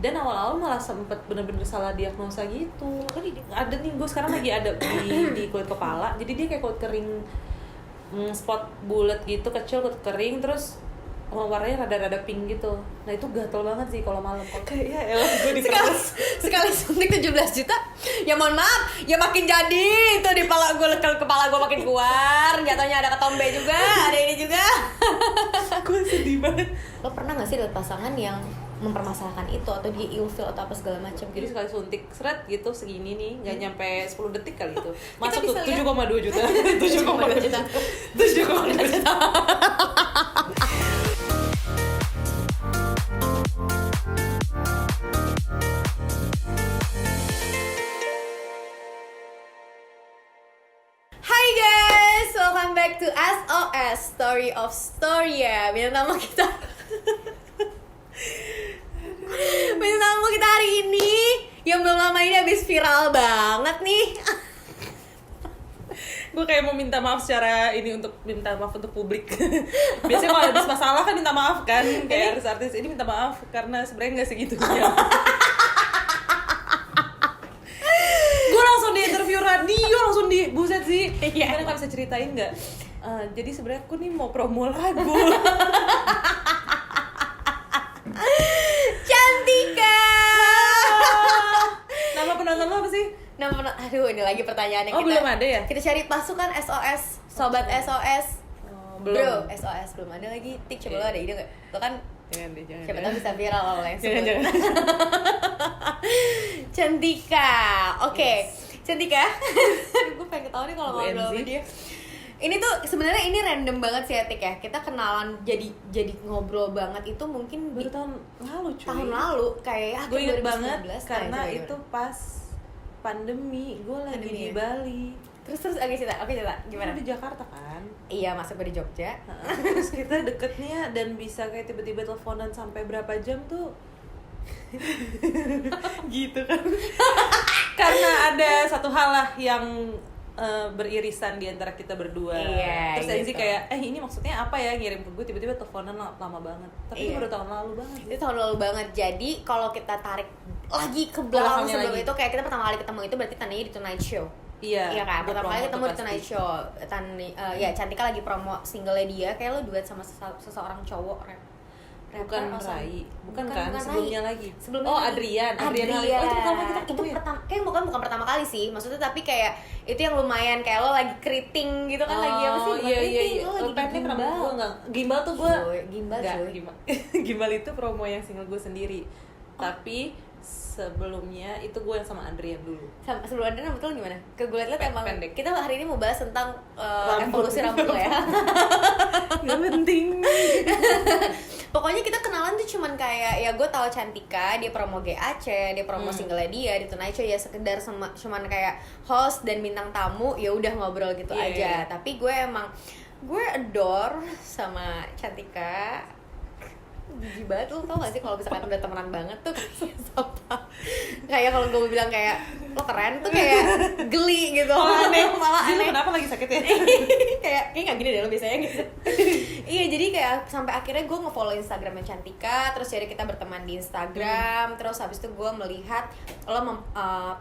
Dan awal-awal malah sempet bener-bener salah diagnosa gitu. Kan ada nih, gue sekarang lagi ada di kulit kepala. Jadi dia kayak kulit kering, spot bulat gitu, kecil, kulit kering. Terus warnanya rada-rada pink gitu. Nah itu gatel banget sih kalau malam. Kayak ya gue sekali suntik 17 juta. Ya mohon maaf, ya makin jadi itu di kepala gue makin keluar. Jatuhnya ada ketombe juga, ada ini juga. Gue sedih banget. Lo pernah gak sih lihat pasangan yang mempermasalahkan itu atau dia ilfil atau apa segala macam? Jadi sekali suntik seret gitu segini nih, nggak nyampe 10 detik kali itu. Masuk tuh 7,2 juta. 7,2 juta. 7,2 juta. Hai guys, welcome back to SOS Story of Storia. Bintang tamu kita hari ini yang belum lama ini habis viral banget nih. Gue kayak mau minta maaf secara ini, untuk minta maaf untuk publik. Biasanya kalau habis masalah kan minta maaf kan, kayak artis-artis ini minta maaf karena sebenarnya nggak segitunya. Gue langsung di interview radio, langsung di buset sih. Kalian nggak bisa ceritain nggak? Jadi sebenarnya aku nih mau promo lagu. Cantika. Nama penonton lo apa sih? Aduh, ini lagi pertanyaannya Oh, kita. belum ada ya? Kita cari pasukan SOS, sobat SOS. Belum. Bro, SOS belum ada lagi. Tik, coba lo ada ide nggak? Lo kan Jangan deh, jangan. siapa tahu bisa viral kalau yang sebut. Jangan. Cantika. Oke. Yes. Cantika. Gue pengen ketawa nih kalau ngobrol sama dia. Ini tuh sebenarnya ini random banget sih Tik ya. Kita kenalan jadi ngobrol banget itu mungkin Baru tahun lalu cuy. tahun lalu kayak Gue inget 2019, banget nah, karena coba itu pas pandemi. Gue lagi Pandemi di ya? Bali. Terus oke cerita gimana? Kan di Jakarta kan. Iya, masa gue di Jogja. Terus kita deketnya dan bisa kayak tiba-tiba teleponan sampai berapa jam tuh. Gitu kan. Karena ada satu hal lah yang beririsan di antara kita berdua. Iya, Terus Enzi gitu. kayak, ini maksudnya apa ya, ngirim ke gue, tiba-tiba teleponan lama banget. Tapi itu Iya. baru tahun lalu banget. Itu tahun lalu banget. Jadi kalau kita tarik lagi ke belakang Belakangnya sebelum lagi. itu kayak kita pertama kali ketemu itu berarti tandanya di Tonight Show. Iya Kan? dia Pertama kali promo ketemu tuh di Tonight pasti. Show. Ya, Cantika lagi promo singlenya dia. Kayak lo duet sama seseorang cowok Bukan rapper atau Rai, bukan bukan sebelumnya Rai. lagi. Sebelumnya Oh, lagi. Adrian Halim. Oh, itu pertama kita ketemu itu ya? kayak bukan pertama kali sih, maksudnya tapi kayak itu yang lumayan kayak lo lagi keriting gitu kan, lagi apa sih? Bukan Iya, keriting, iya. lo lagi Pendek gimbal. rambut gue enggak. Gimbal tuh gue Gimbal enggak, cuy. Gimbal itu promo yang single gue sendiri. Tapi sebelumnya itu gue yang sama Adrian dulu. Sebelum ada rambut lo gimana? Ke gue liat emang Pendek. kita hari ini mau bahas tentang Rambut. evolusi rambut lo ya. Gak penting. Pokoknya kita kenalan tuh cuman kayak ya gue tahu Cantika, dia promo GAC, dia promo single dia di Tonight Show, ya sekedar cuman kayak host dan bintang tamu, ya udah ngobrol gitu Iya, aja. iya. Tapi gue adore sama Cantika. Jijik banget, lu tau gak sih kalau misalkan udah temenan banget tuh kayak kalau gue bilang kayak lo keren tuh kayak geli gitu. Malah Zil, aneh. kenapa lagi sakit ya? kayak nggak gini deh lo biasanya gitu. Iya, jadi kayak sampai akhirnya gue nge-follow Instagramnya Cantika, terus jadi kita berteman di Instagram, terus habis itu gue melihat lo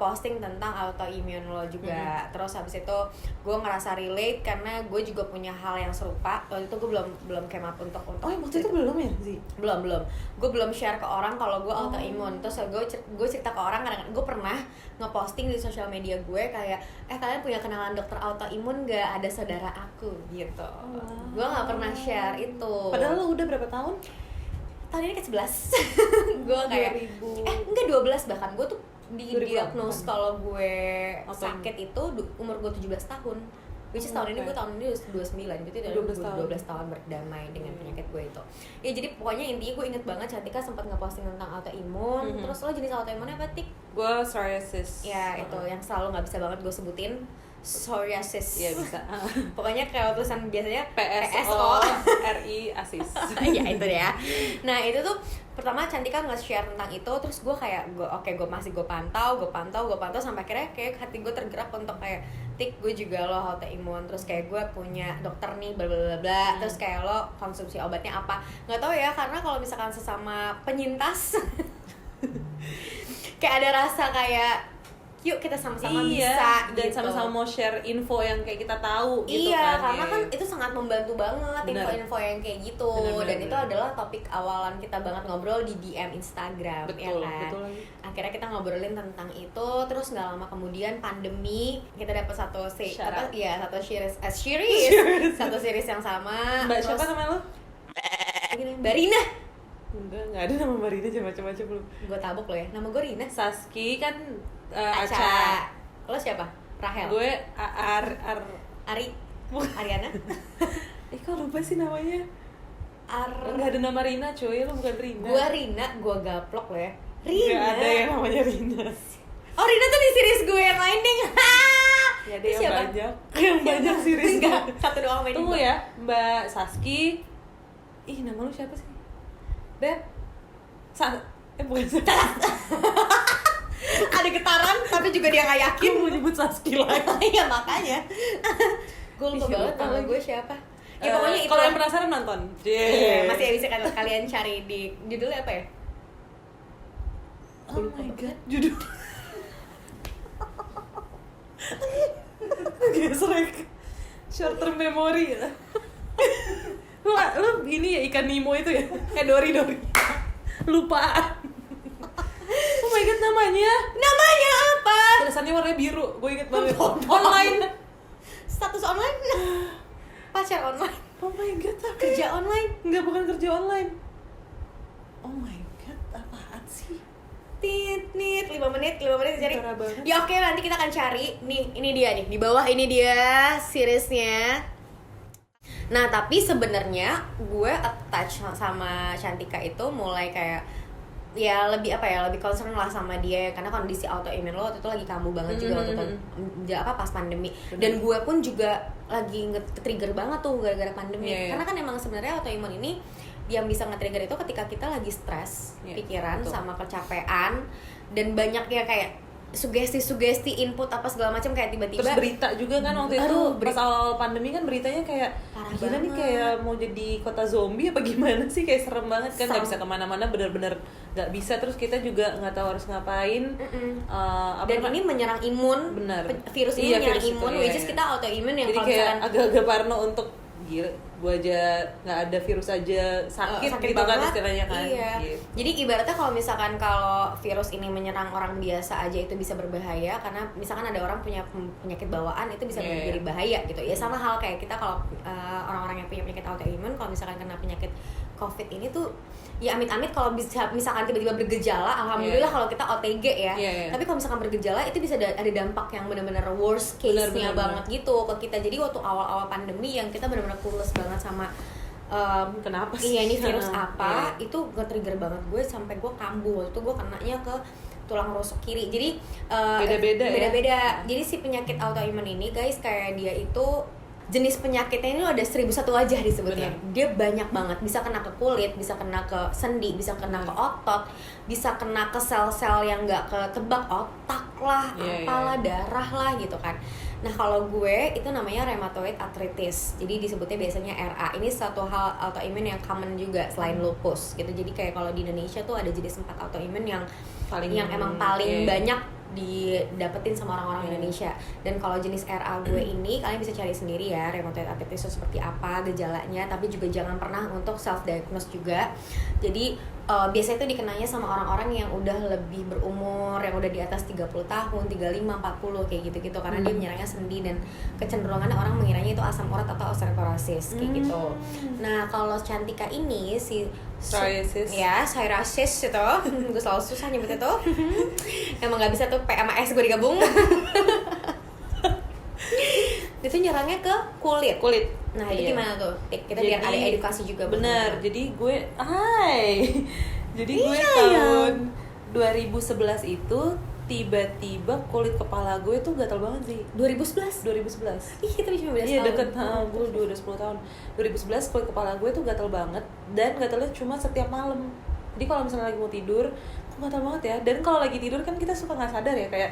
posting tentang autoimmune lo juga. Terus habis itu gue ngerasa relate karena gue juga punya hal yang serupa. Waktu itu gue belum came up untuk Oh, waktu itu belum ya, Zi? belum gue belum share ke orang kalau gue autoimun. Terus gue cerita ke orang, kadang gue pernah ngeposting di sosial media gue kayak kalian punya kenalan dokter autoimun gak, ada saudara aku gitu. Gue nggak pernah share itu, Padahal lo udah berapa tahun? tahun ini ke 11. Gue kayak 2000. enggak 12 bahkan. Gue tuh 2008. didiagnos kalau gue Autoimun. sakit itu umur gue 17 tahun. Which is tahun ini gue udah 29, jadi udah 12 tahun berdamai dengan penyakit gue itu. Ya jadi pokoknya intinya gue inget banget Cantika sempat ngeposting tentang autoimun. Terus lo jenis autoimunnya apa, Tik? Gue psoriasis. Ya itu yang selalu nggak bisa banget gue sebutin, psoriasis. Iya bisa. Pokoknya kayak tulisan biasanya PSO RI asis. Ya itu ya. Nah itu tuh pertama Cantika nge-share tentang itu, terus gue kayak gue masih gue pantau sampai akhirnya kayak hati gue tergerak untuk kayak Tik, gue juga lo autoimun, terus kayak gue punya dokter nih bla bla bla, terus kayak lo konsumsi obatnya apa, nggak tahu ya, karena kalau misalkan sesama penyintas Kayak ada rasa kayak yuk kita sama-sama iya, bisa dan gitu. sama-sama mau share info yang kayak kita tahu gitu Iya, kan. karena kan itu sangat membantu banget Bener. info-info yang kayak gitu. Bener, Dan bener, itu bener. adalah topik awalan kita banget ngobrol di DM Instagram, Betul, ya kan? betul lagi. Akhirnya kita ngobrolin tentang itu, terus nggak lama kemudian pandemi, kita dapat satu Syarat. satu series, satu series yang sama. Mbak terus, siapa namanya lo? Mbak Rina. Enggak ada nama Mbak Rina, macam-macam belum. Gue tabok lo ya, nama gue Rina. Saski kan Aca. Aca. Lo siapa? Rahel. Gue Ari. Ariana. kok lupa sih namanya? Enggak ada nama Rina cuy, lo bukan Rina. Gue Rina, gue gaplok lo ya. Rina. Enggak ada yang namanya Rina. Oh, Rina tuh di series gue yang lain deh. Ya ada Terus yang siapa? banyak. Yang banyak series. Enggak, satu doang main. Tunggu ya, Mbak Saski. Ih, nama lu siapa sih? Beb. Bukan. Ada getaran tapi juga dia nggak yakin. Mau nyebut Saski lagi. Iya makanya. Gue lupa Ih, banget lupa nama lagi. gue siapa. Ya pokoknya itu. Kalau yang penasaran nonton. Iya, masih bisa kalian cari di judulnya apa ya? Oh my god, judul. Gesrek. Short term memory. Lu ini ya ikan Nemo itu ya? Dori. Lupa. Oh my god, namanya apa? tulisannya warnanya biru. Gue inget banget. Online. Status online. Pacar online. Oh my god, apa ya? Kerja online. Enggak, bukan kerja online. Oh my god, apaan sih? Tit 5 menit cari. Parah banget. Ya oke, nanti kita akan cari. Nih, ini dia nih. Di bawah ini dia seriesnya. Nah, tapi sebenarnya gue attach sama Cantika itu mulai kayak ya lebih lebih concern lah sama dia karena kondisi autoimun lo waktu itu lagi kambuh banget juga waktu itu pas pandemi. Dan gue pun juga lagi nge-trigger banget tuh gara-gara pandemi. Yeah. Karena kan emang sebenarnya autoimun ini yang bisa nge-trigger itu ketika kita lagi stres, pikiran betul. sama kecapean dan banyak ya kayak sugesti input apa segala macam kayak tiba-tiba. Terus berita juga kan waktu itu pas awal pandemi kan beritanya kayak Parah gila nih banget. kayak mau jadi kota zombie apa gimana sih, kayak serem banget kan, nggak Serem. bisa kemana-mana, benar-benar nggak bisa, terus kita juga nggak tahu harus ngapain. Dan ini menyerang imun. Benar. Virus ini Iya, menyerang virus itu, imun, iya, which is iya. kita autoimun yang Jadi kalau kayak misalkan agak-agak parno untuk gila, gue aja nggak ada virus aja sakit gitu kan banget. istilahnya kan. Iya. Gitu. Jadi ibaratnya kalau misalkan kalau virus ini menyerang orang biasa aja itu bisa berbahaya karena misalkan ada orang punya penyakit bawaan itu bisa Iya. jadi bahaya gitu. Ya sama hal kayak kita kalau orang-orang yang punya penyakit autoimun kalau misalkan kena penyakit COVID ini tuh ya amit-amit kalau bisa misalkan tiba-tiba bergejala, alhamdulillah kalau kita OTG ya. Iya. Tapi kalau misalkan bergejala itu bisa ada dampak yang benar-benar worst case-nya Benar. banget gitu ke kita. Jadi waktu awal-awal pandemi yang kita benar-benar clueless banget sama Kenapa sih? iya ini virus apa, Iya. itu nge-trigger banget gue sampai gue kambuh. Itu gue kenanya ke tulang rusuk kiri. Jadi Beda-beda ya? beda-beda. Jadi si penyakit autoimun ini guys kayak dia itu jenis penyakitnya ini ada 1001 wajah disebutnya. Bener. Dia banyak banget, bisa kena ke kulit, bisa kena ke sendi, bisa kena ke otot, bisa kena ke sel-sel yang nggak ketebak, otak lah, Iya, apalah, darah lah gitu kan. Nah kalau gue itu namanya rheumatoid arthritis, jadi disebutnya biasanya RA. Ini satu hal autoimun yang common juga selain lupus gitu. Jadi kayak kalau di Indonesia tuh ada jenis 4 autoimun yang emang paling banyak didapetin sama orang-orang Indonesia. Dan kalau jenis RA gue ini kalian bisa cari sendiri ya rheumatoid arthritis itu seperti apa gejalanya, tapi juga jangan pernah untuk self diagnose juga. Jadi biasanya itu dikenanya sama orang-orang yang udah lebih berumur, yang udah di atas 30 tahun, 35, 40 kayak gitu-gitu karena dia menyerangnya sendi dan kecenderungannya orang mengiranya itu asam urat atau osteoporosis kayak gitu. Nah, kalau Cantika ini si Psoriasis. Ya, psoriasis itu gue selalu susah nyebut itu. Emang nggak bisa tuh P sama S gue digabung. Itu nyerangnya ke kulit. Nah, itu Iya. gimana tuh? Kita biar ada edukasi juga. Bener. Jadi gue gue Iya, tahun 2011 itu tiba-tiba kulit kepala gue tuh gatal banget sih. 2011. 2011. Ih, kita 15 tahun. Iya deket, gue udah 10 tahun. 2011 kulit kepala gue tuh gatal banget, dan gatalnya cuma setiap malam. Jadi kalau misalnya lagi mau tidur, kok gatal banget ya. Dan kalau lagi tidur kan kita suka nggak sadar ya, kayak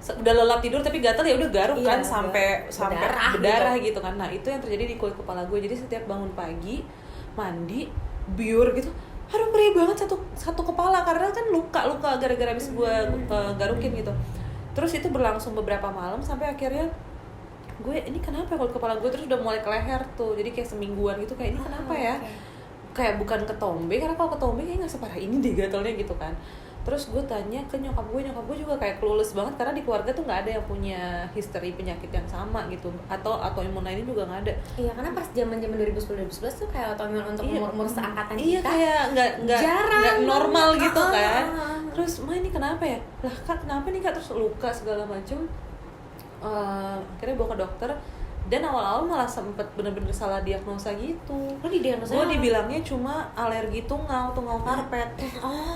udah lelap tidur tapi gatal ya udah garuk Iya, kan sampai berdarah gitu kan. Nah itu yang terjadi di kulit kepala gue. Jadi setiap bangun pagi mandi biur gitu, aduh perih banget satu kepala karena kan luka gara-gara habis gue garukin gitu. Terus itu berlangsung beberapa malam sampai akhirnya gue ini kenapa kulit kepala gue terus udah mulai ke leher tuh, jadi kayak semingguan gitu kayak ini kenapa ya, kayak bukan ketombe karena kalau ketombe kayak nggak separah ini deh gatalnya gitu kan. Terus gue tanya ke nyokap gue juga kayak clueless banget karena di keluarga tuh nggak ada yang punya history penyakit yang sama gitu, atau autoimun lainnya juga nggak ada. Iya, karena pas zaman 2010 tuh kayak autoimun untuk umur seangkatan iya, kita kayak nggak normal gitu kan. Terus ini kenapa ya, lah kak kenapa nih kak, terus luka segala macem. Akhirnya bawa ke dokter dan awal-awal malah sempet bener-bener salah diagnosa gitu. Gue dibilangnya cuma alergi tungau karpet.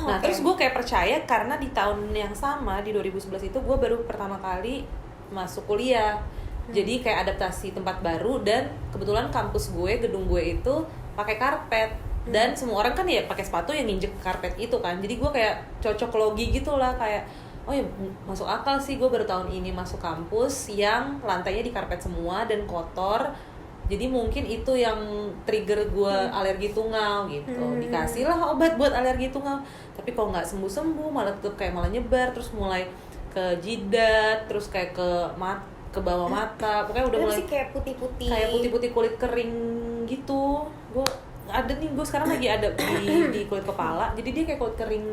Nah terus gue kayak percaya karena di tahun yang sama di 2011 itu gue baru pertama kali masuk kuliah. Jadi kayak adaptasi tempat baru dan kebetulan kampus gue, gedung gue itu pakai karpet. Dan semua orang kan ya pakai sepatu yang nginjek karpet itu kan. Jadi gue kayak cocok logi gitu lah, kayak oh ya masuk akal sih, gue baru tahun ini masuk kampus yang lantainya di karpet semua dan kotor. Jadi mungkin itu yang trigger gue alergi tungau gitu. Dikasih lah obat buat alergi tungau. Tapi kalau nggak sembuh-sembuh malah tetap kayak malah nyebar, terus mulai ke jidat, terus kayak ke bawah mata. Pokoknya udah mulai kayak putih-putih. Kayak putih-putih kulit kering gitu. Gue sekarang lagi ada di kulit kepala. Jadi dia kayak kulit kering,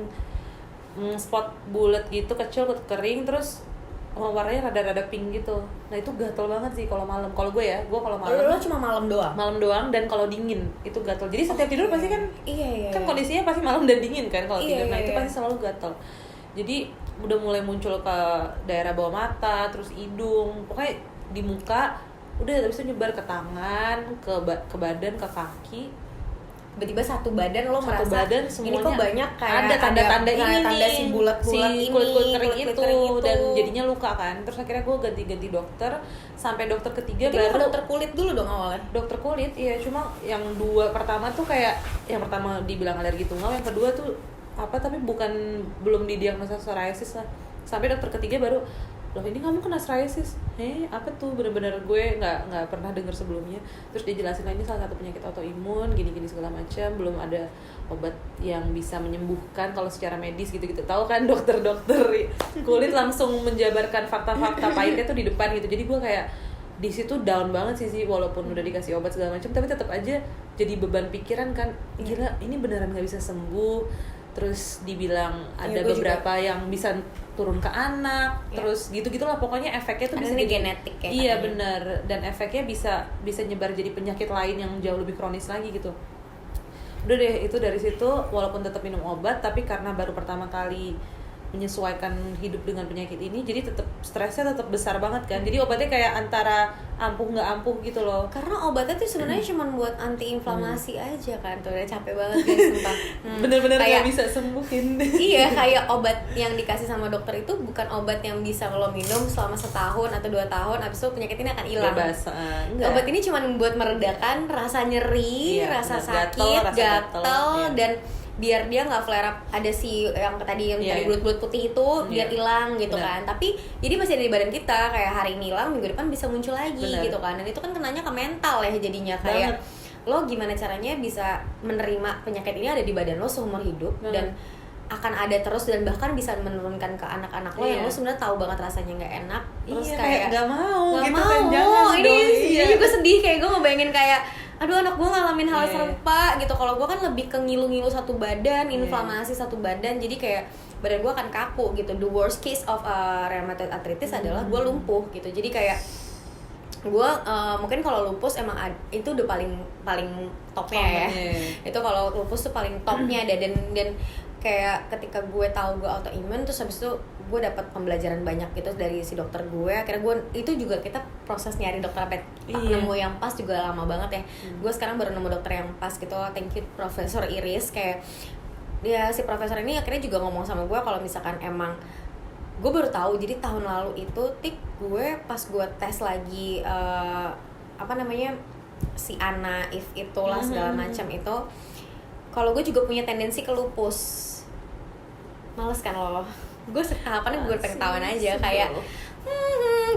spot bulat gitu kecil, kulit kering, terus warnanya rada-rada pink gitu. Nah itu gatel banget sih kalau malam. Kalau gue kalau malam. Lo cuma malam doang. Malam doang dan kalau dingin itu gatel. Jadi setiap tidur pasti kan. Iya. Kan kondisinya pasti malam dan dingin kan kalau tidur. Nah itu iya. pasti selalu gatel. Jadi udah mulai muncul ke daerah bawah mata, terus hidung, pokoknya di muka. Udah habis itu nyebar ke tangan, ke badan, ke kaki. Tiba-tiba satu badan lo Satu merasa badan semuanya ini kok banyak kayak ada tanda-tanda ini tanda nih, si bulat-bulat si ini, kulit kering itu, kering dan jadinya luka kan. Terus akhirnya gue ganti dokter sampai dokter ketiga. Jadi baru dokter kulit dulu dong awalnya. Dokter kulit, iya, cuma yang dua pertama tuh kayak yang pertama dibilang alergi tungau, yang kedua tuh apa tapi belum didiagnosa psoriasis lah. Sampai dokter ketiga baru, loh ini kamu kena psoriasis. Apa tuh, bener-bener gue nggak pernah dengar sebelumnya. Terus dia jelasin lah ini salah satu penyakit autoimun, gini-gini segala macam, belum ada obat yang bisa menyembuhkan kalau secara medis gitu-gitu. Tahu kan dokter kulit langsung menjabarkan fakta-fakta pahitnya tuh di depan gitu. Jadi gue kayak di situ down banget sih, walaupun udah dikasih obat segala macam, tapi tetap aja jadi beban pikiran kan, gila ini beneran nggak bisa sembuh. Terus dibilang ada beberapa yang bisa turun ke anak, terus gitu-gitulah pokoknya efeknya tuh bisa jadi genetik ya. Iya benar, dan efeknya bisa nyebar jadi penyakit lain yang jauh lebih kronis lagi gitu. Udah deh, itu dari situ walaupun tetap minum obat, tapi karena baru pertama kali menyesuaikan hidup dengan penyakit ini, jadi tetap stresnya tetap besar banget kan. Jadi obatnya kayak antara ampuh nggak ampuh gitu loh. Karena obatnya tuh sebenarnya cuma buat anti inflamasi aja kan. Tuh udah capek banget guys sumpah. Bener-bener nggak bisa sembuhin. Iya, kayak obat yang dikasih sama dokter itu bukan obat yang bisa lo minum selama 1 tahun atau 2 tahun abis itu penyakit ini akan hilang. Bebas. Obat ini cuma buat meredakan rasa nyeri, rasa sakit, gatel, dan biar dia nggak flare up. Ada si yang tadi bulat-bulat putih itu biar hilang gitu kan. Tapi jadi masih ada di badan kita, kayak hari ini hilang, minggu depan bisa muncul lagi gitu kan. Dan itu kan kenanya ke mental ya jadinya, kayak lo gimana caranya bisa menerima penyakit ini ada di badan lo seumur hidup dan akan ada terus, dan bahkan bisa menurunkan ke anak-anak lo yang lo sebenarnya tahu banget rasanya nggak enak. Terus kayak nggak mau gitu mau. kan, jangan ini dong. juga sedih, kayak gue ngebayangin kayak aduh anak gue ngalamin hal serupa gitu. Kalau gue kan lebih ke ngilu-ngilu satu badan, inflamasi satu badan, jadi kayak badan gue akan kaku gitu. The worst case of rheumatoid arthritis adalah gue lumpuh gitu. Jadi kayak gue mungkin kalau lupus emang itu udah paling topnya ya. Itu kalau lupus tuh paling topnya ada, dan kayak ketika gue tahu gue autoimun, terus habis itu gue dapat pembelajaran banyak gitu dari si dokter gue. Akhirnya gue itu juga, kita proses nyari dokter apa nemu yang pas juga lama banget ya. Gue sekarang baru nemu dokter yang pas gitu. Thank you Profesor Iris. Kayak dia si profesor ini akhirnya juga ngomong sama gue kalau misalkan emang gue baru tahu. Jadi tahun lalu itu gue pas gue tes lagi si Anaif itulah segala macam itu, kalau gue juga punya tendensi ke lupus. Males kan lo, gue tahapannya gue pengen ketahuan aja kayak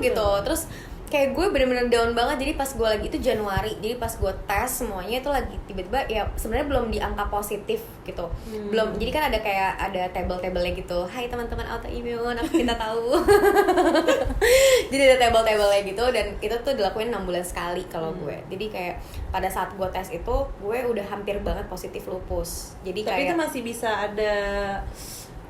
gitu. Terus kayak gue bener-bener down banget. Jadi pas gue lagi itu Januari, jadi pas gue tes semuanya itu lagi tiba-tiba ya sebenarnya belum di angka positif gitu, belum. Jadi kan ada kayak ada table-tablenya gitu, hai teman-teman autoimun apa kita tahu. Jadi ada table-tablenya gitu, dan itu tuh dilakuin 6 bulan sekali kalau gue. Jadi kayak pada saat gue tes itu gue udah hampir banget positif lupus. Jadi tapi kayak itu masih bisa ada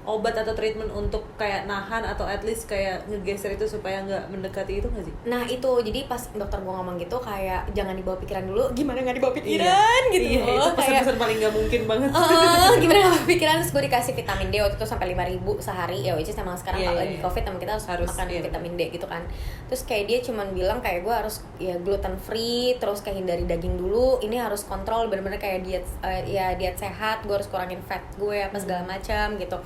obat atau treatment untuk kayak nahan atau at least kayak ngegeser itu supaya nggak mendekati itu nggak sih? nah itu jadi pas dokter gue ngomong gitu kayak jangan dibawa pikiran dulu, gimana nggak dibawa pikiran gitu Iya, itu loh, kayak pesan-pesan paling nggak mungkin banget. gimana nggak bawa pikiran. Terus gue dikasih vitamin D waktu itu sampai 5.000 sehari ya, which is emang sekarang kalau lagi covid emang kita harus makan vitamin D gitu kan. Terus kayak dia cuman bilang kayak gue harus ya gluten free, terus kayak hindari daging dulu, ini harus kontrol bener-bener kayak diet ya diet sehat, gue harus kurangin fat gue apa segala macam gitu.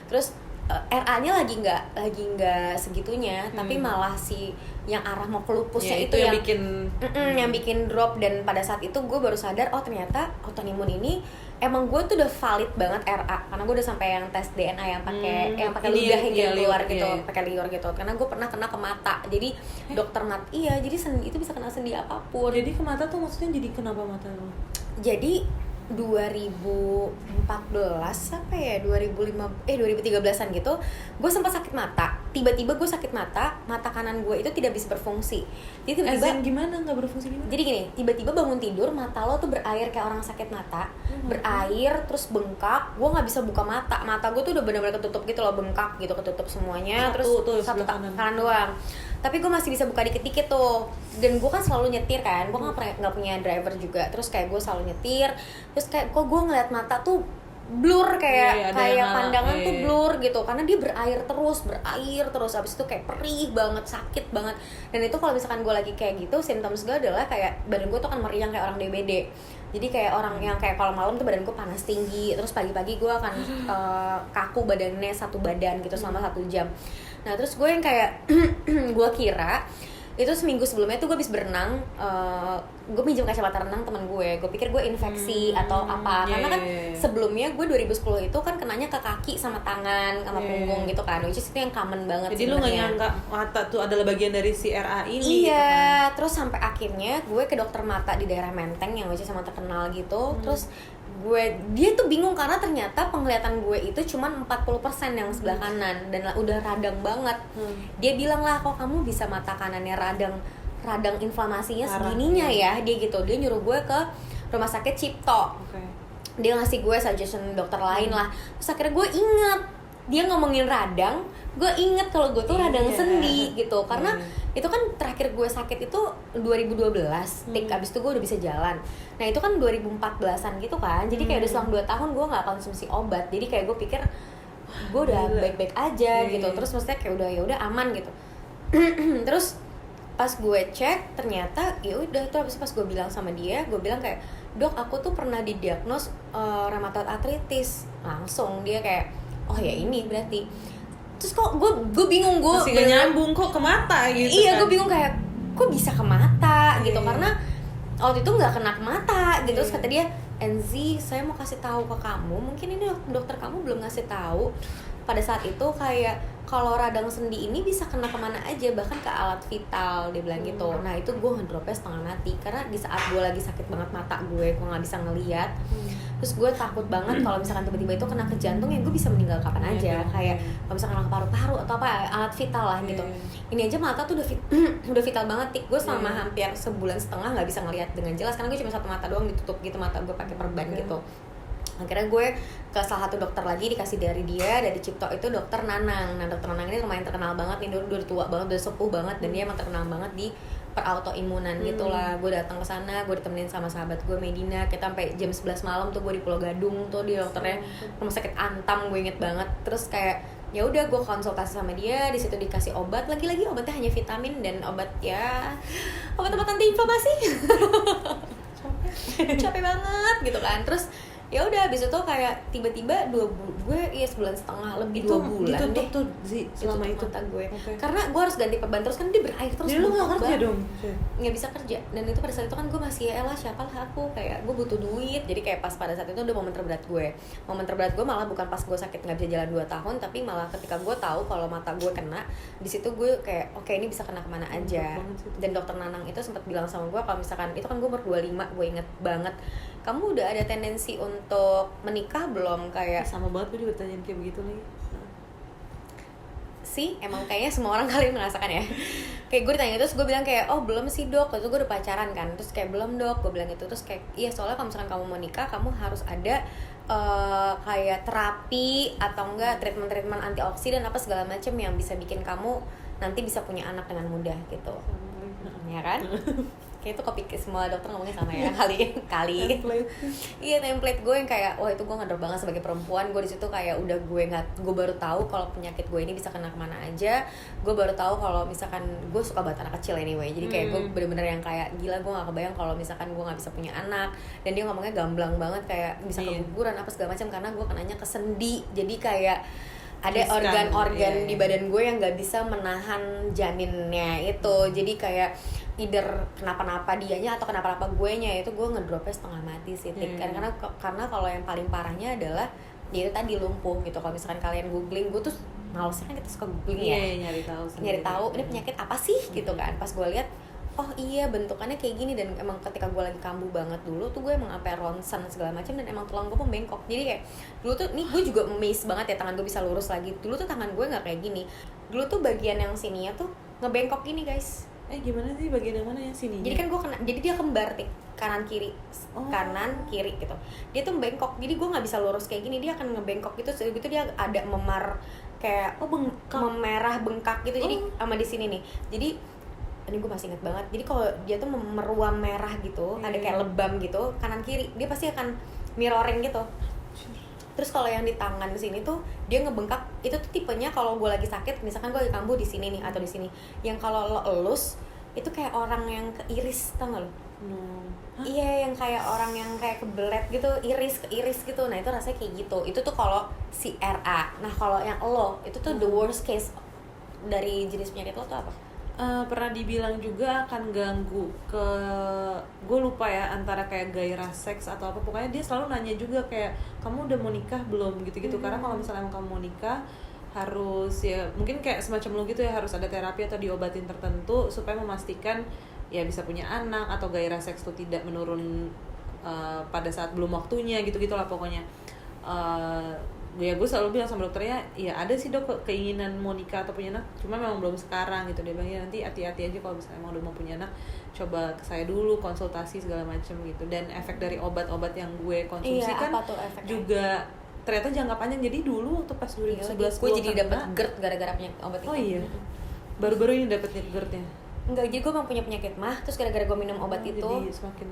Terus RA-nya lagi nggak segitunya, tapi malah si yang arah mau ke lupusnya Ya, itu yang yang bikin drop. Dan pada saat itu gue baru sadar, oh ternyata autoimun ini emang gue tuh udah valid banget RA, karena gue udah sampai yang tes DNA yang pakai ludah yang keluar gitu, pakai liur gitu. Karena gue pernah kena ke mata, jadi dokter mata itu bisa kena sendi apapun. Jadi ke mata tuh maksudnya jadi kenapa mata lo? Jadi 2014 apa ya 2013an gitu gue sempat sakit mata. Tiba-tiba gue sakit mata kanan gue itu tidak bisa berfungsi. Jadi tiba-tiba gimana nggak berfungsi gimana? Jadi gini, tiba-tiba bangun tidur mata lo tuh berair kayak orang sakit mata, berair terus bengkak. Gue nggak bisa buka mata gue tuh udah benar-benar ketutup gitu loh, bengkak gitu, ketutup semuanya. Satu kanan doang. Tapi gue masih bisa buka dikit-dikit tuh. Dan gue kan selalu nyetir kan, gue nggak punya driver juga. Terus kayak gue selalu nyetir, terus kayak kok gue ngeliat mata tuh blur kayak pandangan tuh blur gitu, karena dia berair terus habis itu kayak perih banget, sakit banget. Dan itu kalau misalkan gue lagi kayak gitu, symptoms gue adalah kayak badan gue tuh kan meriang kayak orang DBD. Jadi kayak orang yang kayak kalau malam tuh badan gue panas tinggi, terus pagi-pagi gue akan kaku badannya satu badan gitu selama 1 jam. Nah terus gue yang kayak gue kira itu seminggu sebelumnya tuh gue habis berenang, gue minjem kacamata renang teman gue pikir gue infeksi atau apa, karena kan sebelumnya gue 2010 itu kan kenanya ke kaki sama tangan sama punggung gitu kan, which is itu yang common banget. Jadi lu nggak nyangka mata tuh adalah bagian dari si RA ini? Iya gitu kan? Terus sampai akhirnya gue ke dokter mata di daerah Menteng yang which is sama terkenal gitu. Terus dia tuh bingung karena ternyata penglihatan gue itu cuma 40% yang sebelah kanan dan udah radang banget. Dia bilang lah, kok kamu bisa mata kanannya radang inflamasinya segininya ya, dia gitu. Dia nyuruh gue ke rumah sakit Cipto. Dia ngasih gue suggestion dokter lain lah. Terus akhirnya gue inget dia ngomongin radang, gue inget kalau gue tuh radang sendi gitu. Karena itu kan terakhir gue sakit itu 2012, abis itu gue udah bisa jalan. Nah itu kan 2014an gitu kan, jadi kayak udah selang 2 tahun gue nggak konsumsi obat. Jadi kayak gue pikir gue udah baik-baik aja gitu. Terus maksudnya kayak udah aman gitu. Terus pas gue cek ternyata ya udah. Terus pas gue bilang sama dia, gue bilang kayak, dok aku tuh pernah didiagnos rheumatoid arthritis. Langsung dia kayak, oh ya ini berarti. Terus kok gue bingung, gue masih gak nyambung kok ke mata gitu. Iya kan? Gue bingung kayak kok bisa ke mata gitu, karena waktu itu nggak kena ke mata gitu. Terus kata dia, Enzi saya mau kasih tahu ke kamu, mungkin ini dokter kamu belum ngasih tahu pada saat itu, kayak kalau radang sendi ini bisa kena kemana aja, bahkan ke alat vital, dia bilang gitu. Nah itu gue ngedropnya setengah mati karena di saat gue lagi sakit banget mata gue nggak bisa ngeliat. Terus gue takut banget kalau misalkan tiba-tiba itu kena ke jantung, ya gue bisa meninggal kapan aja. Kayak kalau misalkan kena ke paru-paru atau apa alat vital lah gitu. Ini aja mata tuh udah vital banget. Gue selama hampir sebulan setengah nggak bisa ngeliat dengan jelas karena gue cuma satu mata doang ditutup gitu, mata gue pakai perban gitu. Akhirnya gue ke salah satu dokter lagi, dikasih dari Cipto itu dokter Nanang. Nah dokter Nanang ini lumayan terkenal banget nih, udah tua banget, udah sepuh banget, dan dia emang terkenal banget di perautoimunan gitu lah. Gue datang ke sana, gue ditemenin sama sahabat gue Medina, kita sampai jam 11 malam tuh gue di Pulau Gadung tuh, di dokternya rumah sakit Antam, gue inget banget. Terus kayak ya udah gue konsultasi sama dia, di situ dikasih obat, lagi-lagi obatnya hanya vitamin dan obat obat anti inflamasi. Capek banget gitu kan. Terus Ya udah habis itu kayak tiba-tiba gue sebulan setengah lebih 2 bulan ditutup deh tuh selama itu mata gue. Okay. Karena gue harus ganti perban terus kan dia berair terus. Jadi lu nggak kerja dong? Nggak bisa kerja. Dan itu pada saat itu kan gue masih ya elah siapa lah aku, kayak gue butuh duit. Jadi kayak pas pada saat itu udah momen terberat gue. Momen terberat gue malah bukan pas gue sakit nggak bisa jalan 2 tahun, tapi malah ketika gue tahu kalau mata gue kena, di situ gue kayak oke, ini bisa kena kemana aja. Dan dokter Nanang itu sempat bilang sama gue kalau misalkan itu kan gue umur 25, gue inget banget, kamu udah ada tendensi untuk menikah belum? Kayak sama banget gue juga tanyain kayak begitu lagi. sih, emang kayaknya semua orang kali merasakan ya. Kayak gue ditanya terus gue bilang kayak oh belum sih dok, waktu itu gue udah pacaran kan, terus kayak belum dok, gue bilang gitu. Terus kayak iya soalnya kalau misalkan kamu mau nikah kamu harus ada kayak terapi atau enggak treatment antioksidan apa segala macam yang bisa bikin kamu nanti bisa punya anak dengan mudah gitu. Ya kan? Kayak itu kopi semua dokter ngomongnya sama ya kali iya template gue yang kayak wah itu gue ngedrop banget sebagai perempuan. Gue di situ kayak udah gue baru tahu kalau penyakit gue ini bisa kena kemana aja. Gue baru tahu kalau misalkan gue suka banget anak kecil anyway, jadi kayak gue bener-bener yang kayak gila, gue gak kebayang kalau misalkan gue gak bisa punya anak. Dan dia ngomongnya gamblang banget kayak bisa keguguran apa segala macam karena gue kenanya ke sendi. Jadi kayak ada organ-organ di badan gue yang gak bisa menahan janinnya itu. Jadi kayak either kenapa-napa dianya atau kenapa-napa guenya, itu gue ngedropnya setengah mati sih. Karena kalau yang paling parahnya adalah dia tadi lumpuh gitu. Kalau misalkan kalian googling, gue tuh malesnya kan kita suka googling ya, nyari tahu ini penyakit apa sih gitu kan. Pas gue lihat oh iya bentukannya kayak gini, dan emang ketika gue lagi kambuh banget dulu tuh gue emang sampai ronsen segala macam, dan emang tulang gue membengkok. Jadi kayak dulu tuh nih gue juga amazed banget ya tangan gue bisa lurus lagi. Dulu tuh tangan gue nggak kayak gini. Dulu tuh bagian yang sininya tuh ngebengkok gini guys. Gimana sih bagian yang mana yang sini? Jadi kan gue kena, jadi dia kembar nih kanan kiri gitu. Dia tuh bengkok, jadi gue nggak bisa lurus kayak gini, dia akan ngebengkok gitu. Gitu dia ada memar kayak memerah bengkak gitu. Jadi sama di sini nih. Jadi ini gue masih inget banget. Jadi kalau dia tuh meruam merah gitu, ada kayak lebam gitu kanan kiri, dia pasti akan mirroring gitu. Terus kalau yang di tangan sini tuh dia ngebengkak, itu tuh tipenya kalau gue lagi sakit, misalkan gue lagi kambuh di sini nih atau di sini, yang kalau lo elus itu kayak orang yang keiris, tau gak lo? Iya, yang kayak orang yang kayak kebelet gitu, keiris gitu. Nah itu rasanya kayak gitu. Itu tuh kalau si RA. Nah kalau yang lo itu tuh the worst case dari jenis penyakit lo tuh apa? Pernah dibilang juga akan ganggu ke, gue lupa ya, antara kayak gairah seks atau apa. Pokoknya dia selalu nanya juga kayak kamu udah mau nikah belum gitu-gitu. Karena kalau misalnya kamu mau nikah harus ya mungkin kayak semacam lo gitu ya, harus ada terapi atau diobatin tertentu supaya memastikan ya bisa punya anak, atau gairah seks tuh tidak menurun pada saat belum waktunya gitu-gitulah pokoknya. Ya gue selalu bilang sama dokternya, ya ada sih dok keinginan mau nikah atau punya anak, cuma memang belum sekarang gitu. Dia bilang ya nanti hati-hati aja kalau misalnya emang udah mau punya anak, coba ke saya dulu konsultasi segala macam gitu. Dan efek dari obat-obat yang gue konsumsi kan juga ternyata jangka panjang. Jadi dulu waktu pas 2011 gue jadi dapet GERD gara-gara penyakit obat itu. Oh iya, baru-baru ini dapet GERD-nya. Enggak, jadi gue emang punya penyakit mah, terus gara-gara gue minum obat itu jadi semakin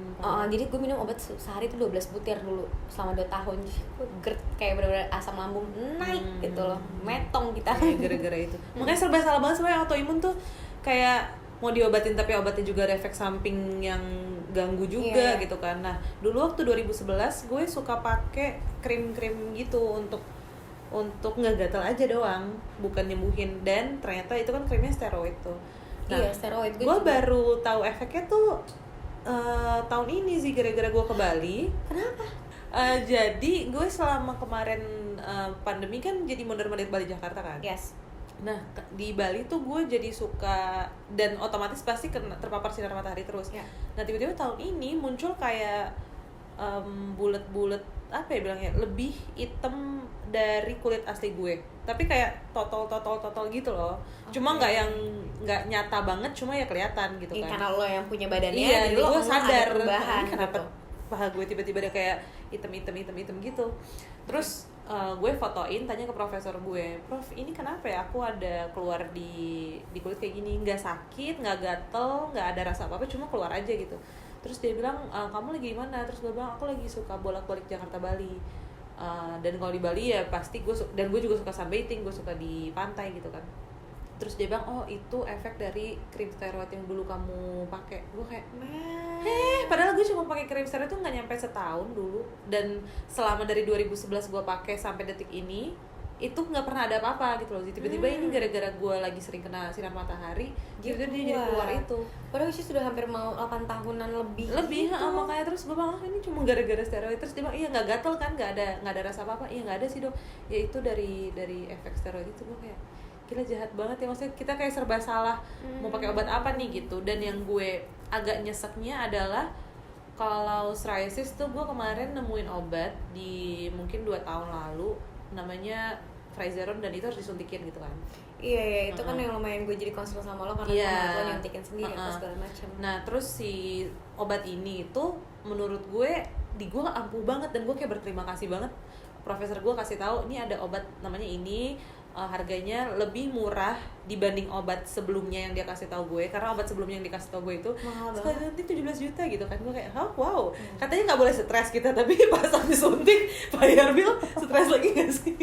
jadi gue minum obat sehari tuh 12 butir dulu selama 2 tahun. Gue GERD kayak bener-bener asam lambung naik gitu loh, metong kita. Gara-gara itu. Makanya serba salah banget sebenarnya autoimun tuh, kayak mau diobatin tapi obatnya juga ada efek samping yang ganggu juga gitu kan. Nah dulu waktu 2011 gue suka pakai krim-krim gitu untuk nggak gatal aja doang, bukan nyembuhin. Dan ternyata itu kan krimnya steroid tuh. Nah, steroid. Gue baru tahu efeknya tuh tahun ini sih, gara-gara gue ke Bali. Kenapa? Jadi gue selama kemarin pandemi kan jadi mondar-mandir Bali Jakarta kan. Yes. Nah di Bali tuh gue jadi suka, dan otomatis pasti terpapar sinar matahari terus. Nah tiba-tiba tahun ini muncul kayak bulet-bulet apa ya bilangnya, lebih hitam dari kulit asli gue, tapi kayak totol gitu loh. Cuma nggak nyata banget, cuma ya kelihatan gitu kan. Karena lo yang punya badannya, iya, jadi gue sadar kenapa gitu. Paha gue tiba-tiba ada kayak hitam gitu. Terus gue fotoin, tanya ke profesor gue, Prof ini kenapa ya aku ada keluar di kulit kayak gini, nggak sakit, nggak gatel, nggak ada rasa apa-apa, cuma keluar aja gitu. Terus dia bilang, kamu lagi di mana? Terus gue bilang, aku lagi suka bolak-balik Jakarta Bali. Dan kalau di Bali ya pasti dan gue juga suka sunbathing, gue suka di pantai gitu kan. Terus dia bilang, oh itu efek dari krim steroid yang dulu kamu pakai. Gue kayak, padahal gue cuma pakai krim steroid tuh nggak nyampe setahun dulu. Dan selama dari 2011 gue pakai sampai detik ini, itu nggak pernah ada apa-apa gitu loh. Tiba-tiba ini gara-gara gue lagi sering kena sinar matahari, gitu dia jadi keluar itu. Padahal sih sudah hampir mau 8 tahunan lebih Lebih, gitu. makanya terus gue bilang, ini cuma gara-gara steroid. Terus dia bilang, iya nggak gatel kan, nggak ada rasa apa-apa. Iya nggak ada sih dok. Ya itu dari efek steroid itu. Gue kayak, gila jahat banget ya, maksudnya kita kayak serba salah mau pakai obat apa nih gitu. Dan yang gue agak nyeseknya adalah kalau psoriasis tuh gue kemarin nemuin obat di mungkin 2 tahun lalu, namanya Frizeron, dan itu harus disuntikin gitu kan. Iya, itu kan yang lumayan gue jadi konsul sama lo karena lo nyuntikin sendiri apa segala macam. Nah terus si obat ini itu menurut gue di gue ampuh banget, dan gue kayak berterima kasih banget. Profesor gue kasih tahu ini ada obat namanya ini, harganya lebih murah dibanding obat sebelumnya yang dia kasih tahu gue, karena obat sebelumnya yang dikasih tahu gue itu sekali suntik 17 juta gitu kan. Gue kayak, oh wow, katanya nggak boleh stres kita, tapi pas habis suntik bayar bill stres lagi nggak sih?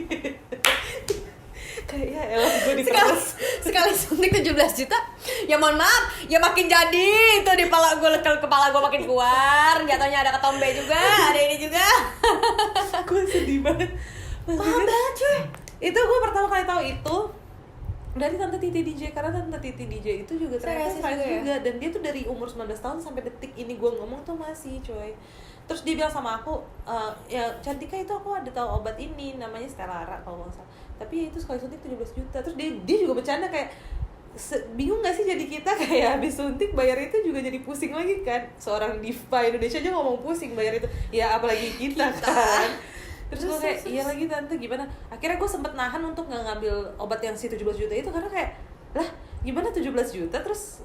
Kayak ya elah gue diperas. Sekali suntik 17 juta, ya mohon maaf, ya makin jadi itu di kepala gue makin keluar, jatuhnya ada ketombe juga, ada ini juga. Gue sedih banget. Mahal banget cuy. Itu gue pertama kali tahu itu dari Tante Titi DJ, karena Tante Titi DJ itu juga ternyata psoriasis juga, dan dia tuh dari umur 19 tahun sampai detik ini gue ngomong tuh masih coy. Terus dia bilang sama aku, ya Cantika itu aku ada tahu obat ini namanya Stellara kalau nggak salah, tapi ya itu sekali suntik 17 juta. Terus dia juga bercanda kayak, bingung gak sih jadi kita kayak habis suntik bayar itu juga jadi pusing lagi kan. Seorang diva Indonesia aja ngomong pusing bayar itu, ya apalagi kita. Kan. Terus gue kayak, iya lagi tante gimana? Akhirnya gue sempet nahan untuk gak ngambil obat yang si 17 juta itu, karena kayak, lah gimana 17 juta terus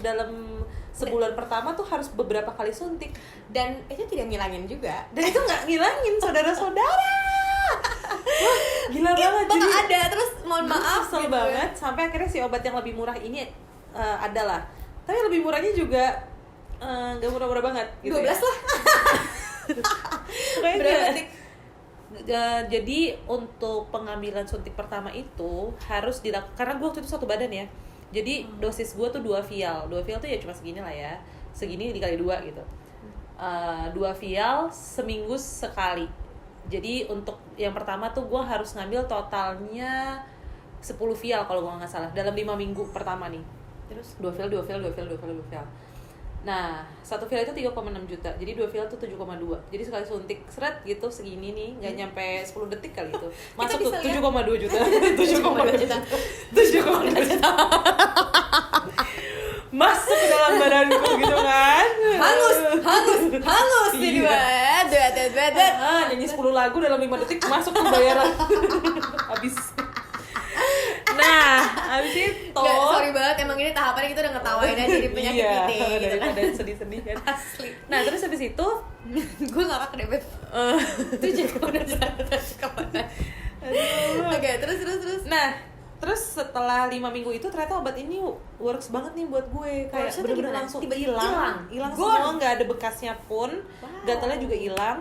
dalam sebulan pertama tuh harus beberapa kali suntik. Dan itu tidak ngilangin juga. Dan itu gak ngilangin saudara-saudara. Wah, gila banget. Jadi ada, terus mohon maaf kesel gitu banget ya. Sampai akhirnya si obat yang lebih murah ini adalah, tapi lebih murahnya juga gak murah-murah banget gitu 12 ya. lah. Berapa? Jadi untuk pengambilan suntik pertama itu harus dilakukan, karena gue waktu itu 1 badan ya. Jadi dosis gue tuh 2 vial. 2 vial tuh ya cuma segini lah ya. Segini dikali 2 gitu. 2 vial seminggu sekali. Jadi untuk yang pertama tuh gue harus ngambil totalnya 10 vial kalau gue nggak salah dalam 5 minggu pertama nih. Terus 2 vial. Nah, 1 vial itu 3,6 juta. Jadi 2 vial itu 7,2. Jadi sekali suntik seret gitu segini nih, nggak nyampe 10 detik kali itu. Masuk tuh 7,2 juta. 7,2 juta. 7,2 juta. Masuk ke dalam badanku gitu kan. Hangus nih dua. Nyanyi 10 lagu dalam 5 detik masuk ke bayaran. Habis. Nah, abis itu sorry banget, emang ini tahapannya kita udah ngetawain aja di penyakit ini gitu kan. Daripada sedih-sedih kan. Asli. Nah, terus habis itu gue gak pakai deh, Beb. Itu juga udah jatuh. Oke, terus. Nah, terus setelah 5 minggu itu ternyata obat ini works banget nih buat gue. Kayak bener-bener langsung hilang semua, nggak ada bekasnya pun. Gatalnya juga hilang.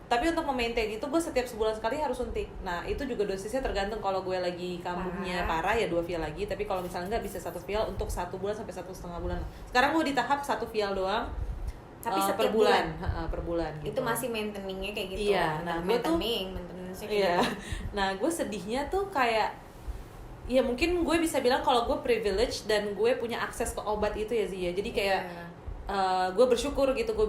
Tapi untuk memaintain itu gue setiap sebulan sekali harus suntik. Nah itu juga dosisnya tergantung, kalau gue lagi kambuhnya parah ya 2 vial lagi. Tapi kalau misalnya nggak bisa 1 vial untuk 1 bulan sampai 1,5 bulan. Sekarang gue di tahap 1 vial doang. Tapi per bulan. Per bulan Itu gitu. masih maintainingnya kayak gitu. Iya, nah gue tuh maintenance-nya kayak iya. gitu. Nah gue sedihnya tuh kayak, ya mungkin gue bisa bilang kalau gue privilege dan gue punya akses ke obat itu ya Zia. Jadi kayak gue bersyukur gitu, gue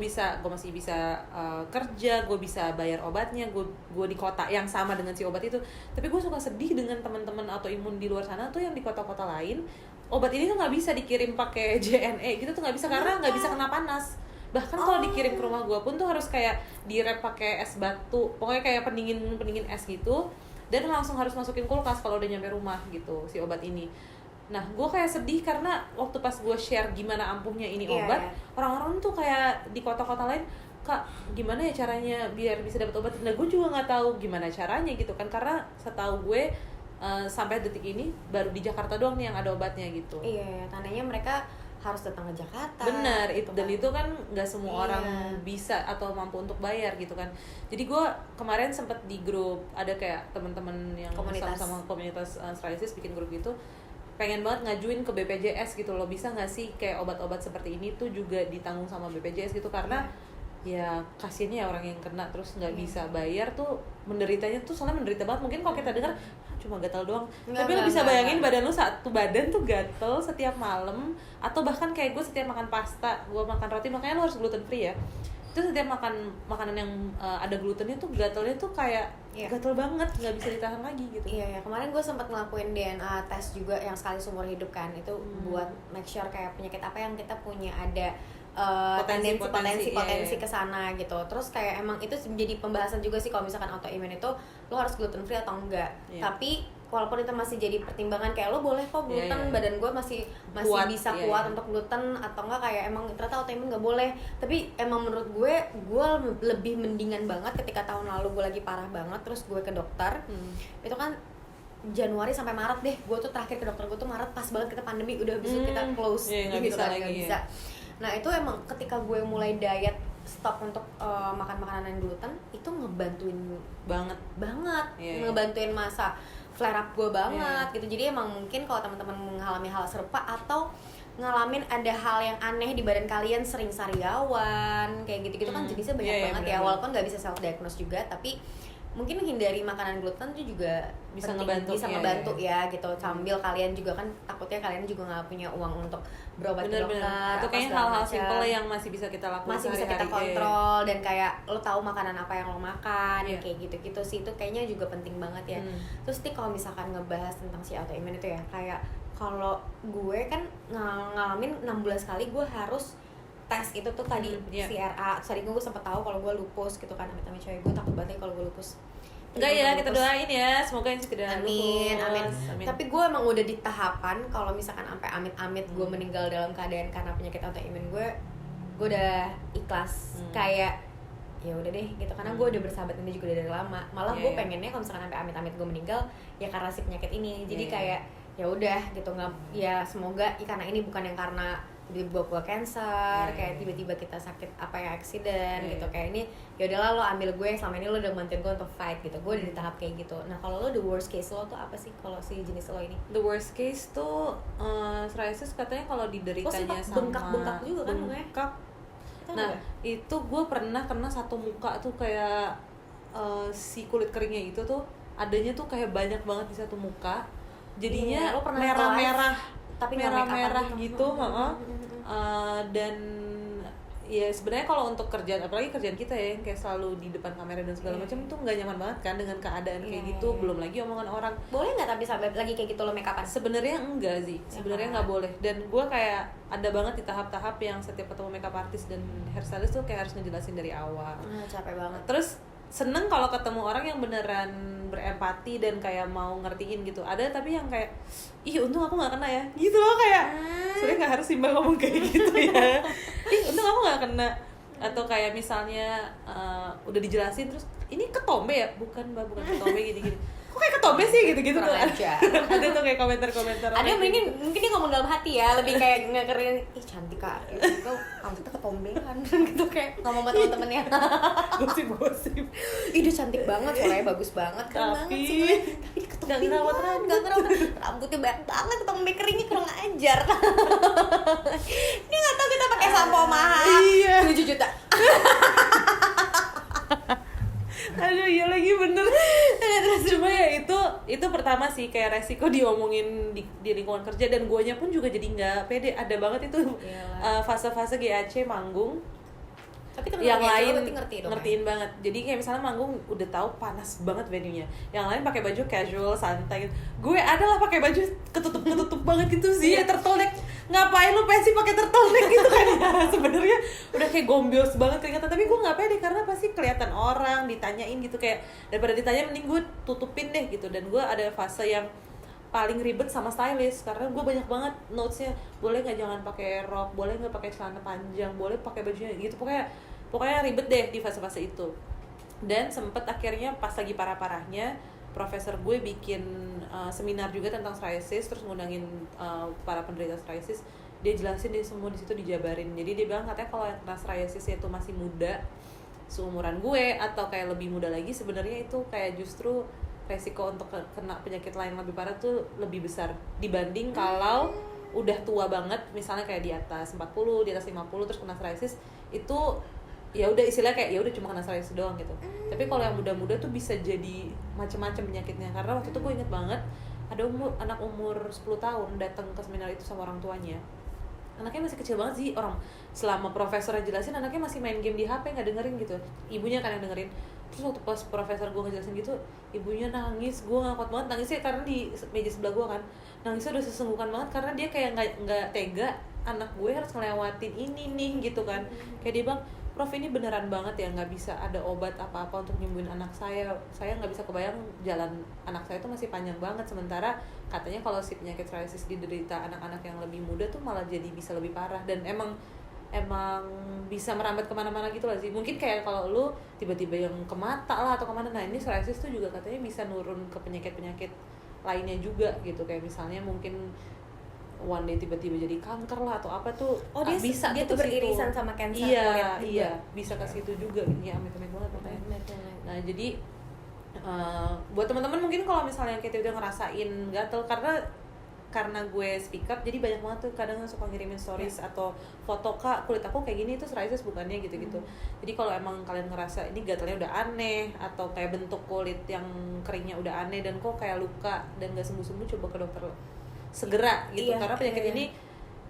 masih bisa kerja, gue bisa bayar obatnya, gue di kota yang sama dengan si obat itu. Tapi gue suka sedih dengan teman-teman autoimun di luar sana tuh yang di kota-kota lain, obat ini tuh nggak bisa dikirim pakai JNE gitu tuh, nggak bisa, karena nggak bisa kena panas. Bahkan kalau dikirim ke rumah gue pun tuh harus kayak direp pakai es batu, pokoknya kayak pendingin es gitu, dan langsung harus masukin kulkas kalau udah nyampe rumah gitu si obat ini. Nah, gue kayak sedih karena waktu pas gue share gimana ampuhnya ini obat, orang-orang tuh kayak di kota-kota lain, Kak, gimana ya caranya biar bisa dapat obat? Nah, gue juga nggak tahu gimana caranya gitu kan, karena setahu gue sampai detik ini baru di Jakarta doang nih yang ada obatnya gitu. Iya, tandanya mereka harus datang ke Jakarta. Bener, itu dan itu kan nggak semua orang bisa atau mampu untuk bayar gitu kan. Jadi gue kemarin sempet di grup, ada kayak teman-teman yang sama komunitas psoriasis bikin grup gitu. pengen banget ngajuin ke BPJS gitu loh, bisa nggak sih kayak obat-obat seperti ini tuh juga ditanggung sama BPJS gitu, karena ya kasiannya ya orang yang kena terus nggak bisa bayar tuh, menderitanya tuh soalnya menderita banget. Mungkin kalau kita dengar cuma gatal doang, tapi lo bisa bayangin badan lo, satu badan tuh gatel setiap malam, atau bahkan kayak gue setiap makan pasta, gue makan roti, makanya lo harus gluten free ya. Terus setiap makan makanan yang ada glutennya tuh gatelnya tuh kayak gatel banget, nggak bisa ditahan lagi gitu. Iya, kemarin gue sempat ngelakuin DNA tes juga yang sekali seumur hidup kan, itu buat make sure kayak penyakit apa yang kita punya ada potensi ke sana gitu. Terus kayak emang itu menjadi pembahasan juga sih kalau misalkan autoimun itu lo harus gluten free atau enggak. Tapi walaupun itu masih jadi pertimbangan kayak lo boleh kok gluten, badan gue masih kuat, bisa kuat untuk gluten, atau enggak kayak emang ternyata autoimun nggak boleh. Tapi emang menurut gue lebih mendingan banget ketika tahun lalu gue lagi parah banget terus gue ke dokter. Itu kan Januari sampai Maret deh, gue tuh terakhir ke dokter gue tuh Maret, pas banget kita pandemi, udah habis itu kita close nggak gitu bisa kan, lagi, nggak bisa. Nah itu emang ketika gue mulai diet stop untuk makan makanan yang gluten, itu ngebantuin banget ngebantuin masa flare up gue banget gitu. Jadi emang mungkin kalau teman-teman mengalami hal serupa atau ngalamin ada hal yang aneh di badan kalian, sering sariawan kayak gitu-gitu kan jenisnya banyak banget ya, walaupun nggak bisa self diagnose juga, tapi mungkin hindari makanan gluten itu juga bisa penting, ngebantu ya gitu. Sambil kalian juga kan takutnya kalian juga nggak punya uang untuk berobat ke dokter. Itu kayaknya hal-hal simple yang masih bisa kita lakukan, masih bisa kita kontrol, dan kayak lo tahu makanan apa yang lo makan, kayak gitu-gitu sih. Itu kayaknya juga penting banget ya. Terus nih kalau misalkan ngebahas tentang si autoimun itu ya, kayak kalau gue kan ngalamin 6 bulan sekali gue harus tes itu tuh tadi CRA. Tadi gue sempet tahu kalau gue lupus gitu kan, amit-amit cewek gue takut banget kalau gue lupus. Enggak ya, kita doain ya, semoga yang tidak amin. Tapi gue emang udah di tahapan kalau misalkan sampai amit-amit gue meninggal dalam keadaan karena penyakit autoimun, gue udah ikhlas. Kayak ya udah deh gitu, karena gue udah bersahabat ini juga dari lama. Malah gue pengennya kalau misalkan sampai amit-amit gue meninggal ya karena si penyakit ini. Jadi kayak ya udah gitu, nggak ya semoga karena ini bukan yang karena tiba-tiba gue cancer, kayak tiba-tiba kita sakit apa ya, accident gitu. Kayak ini ya udahlah, lo ambil gue, selama ini lo udah bantuin gue untuk fight gitu. Gue udah di tahap kayak gitu. Nah kalau lo the worst case lo tuh apa sih kalau si jenis lo ini? The worst case tuh psoriasis katanya kalau dideritanya sama bengkak juga kan bengkak. Nah itu gue pernah kena satu muka tuh kayak si kulit keringnya itu tuh adanya tuh kayak banyak banget di satu muka, jadinya merah-merah tapi merah-merah gitu. Dan ya sebenarnya kalau untuk kerjaan, apalagi kerjaan kita ya yang kayak selalu di depan kamera dan segala macam, itu nggak nyaman banget kan dengan keadaan kayak gitu. Belum lagi omongan orang. Boleh nggak tapi sampai lagi kayak gitu lo make upan? Sebenarnya enggak sih, sebenarnya nggak boleh. Dan gue kayak ada banget di tahap-tahap yang setiap ketemu makeup artist dan hairstylist tuh kayak harus ngejelasin dari awal. Capek banget. Terus seneng kalau ketemu orang yang beneran berempati dan kayak mau ngertiin gitu. Ada tapi yang kayak, ih untung aku nggak kena ya gitu loh, kayak sebenarnya nggak harus Simba ngomong kayak gitu ya. Ih untung aku nggak kena. Atau kayak misalnya udah dijelasin terus, ini ketombe ya? Bukan mbak, bukan ketombe, gini-gini. Kok kayak ketombe sih gitu-gitu tuh. Ada tuh kayak komentar-komentar. Ada mungkin dia ngomong dalam hati ya, lebih kayak ngekerin, ih cantik kak, itu kamu tuh ketombean gitu, kayak ngomong sama temen-temennya. Gosip. Ih dia cantik banget, suaranya bagus banget, keren banget sih gue. Tapi dia ketombean, gak ngerawat rambutnya banyak banget, ketombe keringnya kurang ajar. Dia gak tau kita pakai sampo mahal 7 juta. Aduh iya lagi, bener. Cuma ya itu pertama sih kayak resiko diomongin di lingkungan kerja, dan guanya pun juga jadi nggak pede. Ada banget itu fase-fase GAC manggung. Tapi yang lain ngertiin banget. Jadi kayak misalnya manggung udah tahu panas banget venue-nya, yang lain pakai baju casual santai gitu. Gue adalah pakai baju ketutup banget gitu sih, turtleneck. Ngapain lu pensi pakai turtleneck gitu kan ya? Sebenarnya udah kayak gombios banget kelihatan, tapi gue nggak pede karena pasti kelihatan orang ditanyain gitu, kayak daripada ditanya mending gue tutupin deh gitu. Dan gue ada fase yang paling ribet sama stylist karena gue banyak banget notesnya, boleh nggak jangan pakai rok, boleh nggak pakai celana panjang, boleh pakai bajunya gitu, pokoknya ribet deh di fase-fase itu. Dan sempet akhirnya pas lagi parah-parahnya profesor gue bikin seminar juga tentang psoriasis, terus ngundangin para penderita psoriasis. Dia jelasin deh semua di situ, dijabarin. Jadi dia bilang katanya kalau yang kena psoriasis itu masih muda, seumuran gue atau kayak lebih muda lagi, sebenarnya itu kayak justru resiko untuk kena penyakit lain lebih parah tuh lebih besar dibanding kalau udah tua banget, misalnya kayak di atas 40, di atas 50 terus kena psoriasis, itu ya udah istilahnya kayak ya udah cuma kena psoriasis doang gitu. Tapi kalau yang muda-muda tuh bisa jadi macam-macam penyakitnya. Karena waktu itu gue inget banget ada anak umur 10 tahun datang ke seminar itu sama orang tuanya. Anaknya masih kecil banget sih, orang selama profesornya jelasin anaknya masih main game di HP, nggak dengerin gitu. Ibunya kan yang dengerin. Terus waktu pas profesor gue ngejelasin gitu, ibunya nangis, gue gak kuat banget nangisnya karena di meja sebelah gue kan, nangisnya udah sesenggukan banget karena dia kayak nggak tega anak gue harus ngelewatin ini nih gitu kan. Kayak dia bilang, Prof ini beneran banget ya nggak bisa ada obat apa-apa untuk nyembuhin anak saya nggak bisa kebayang jalan anak saya tuh masih panjang banget, sementara katanya kalau si penyakit psoriasis diderita anak-anak yang lebih muda tuh malah jadi bisa lebih parah dan emang bisa merambat kemana-mana gitu lah sih. Mungkin kayak kalau lu tiba-tiba yang ke mata lah atau kemana, nah ini psoriasis tuh juga katanya bisa nurun ke penyakit-penyakit lainnya juga gitu, kayak misalnya mungkin one day tiba-tiba jadi kanker lah atau apa tuh. Bisa dia tuh beririsan sama cancer kulit juga. Iya, bisa ke situ juga ya, amit-amit banget makanya. Nah jadi buat teman-teman mungkin kalau misalnya kita udah ngerasain gatel karena gue speak up, jadi banyak banget tuh kadang suka ngirimin stories atau foto, Kak kulit aku kayak gini, itu psoriasis bukannya gitu-gitu. Jadi kalau emang kalian ngerasa ini gatalnya udah aneh atau kayak bentuk kulit yang keringnya udah aneh dan kok kayak luka dan gak sembuh-sembuh, coba ke dokter segera gitu. Karena penyakit ini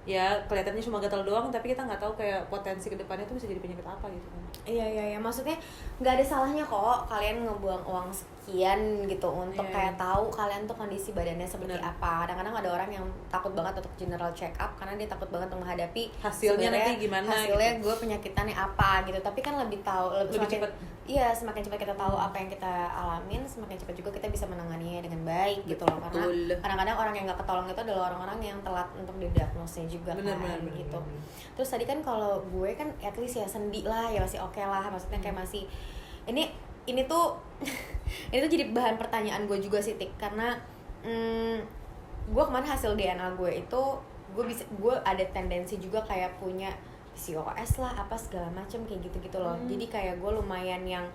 ya kelihatannya cuma gatal doang, tapi kita nggak tahu kayak potensi kedepannya tuh bisa jadi penyakit apa gitu kan. Iya, maksudnya nggak ada salahnya kok kalian ngebuang uang sekian gitu untuk kayak tahu kalian tuh kondisi badannya seperti apa. Kadang-kadang ada orang yang takut banget untuk general check up karena dia takut banget menghadapi hasilnya nanti gimana, hasilnya gitu. Gue penyakitnya apa gitu. Tapi kan lebih cepat. Iya, semakin cepat kita tahu apa yang kita alamin, semakin cepat juga kita bisa menanganinya dengan baik gitu loh. Karena kadang-kadang orang yang nggak ketolong itu adalah orang-orang yang telat untuk didiagnosnya juga gitu. Terus tadi kan kalau gue kan at least ya sendi lah ya masih oke lah, maksudnya kayak masih ini tuh ini tuh jadi bahan pertanyaan gue juga sih Tik, karena gue kemarin hasil DNA gue itu gue ada tendensi juga kayak punya PCOS lah apa segala macem kayak gitu-gitu loh. Jadi kayak gue lumayan yang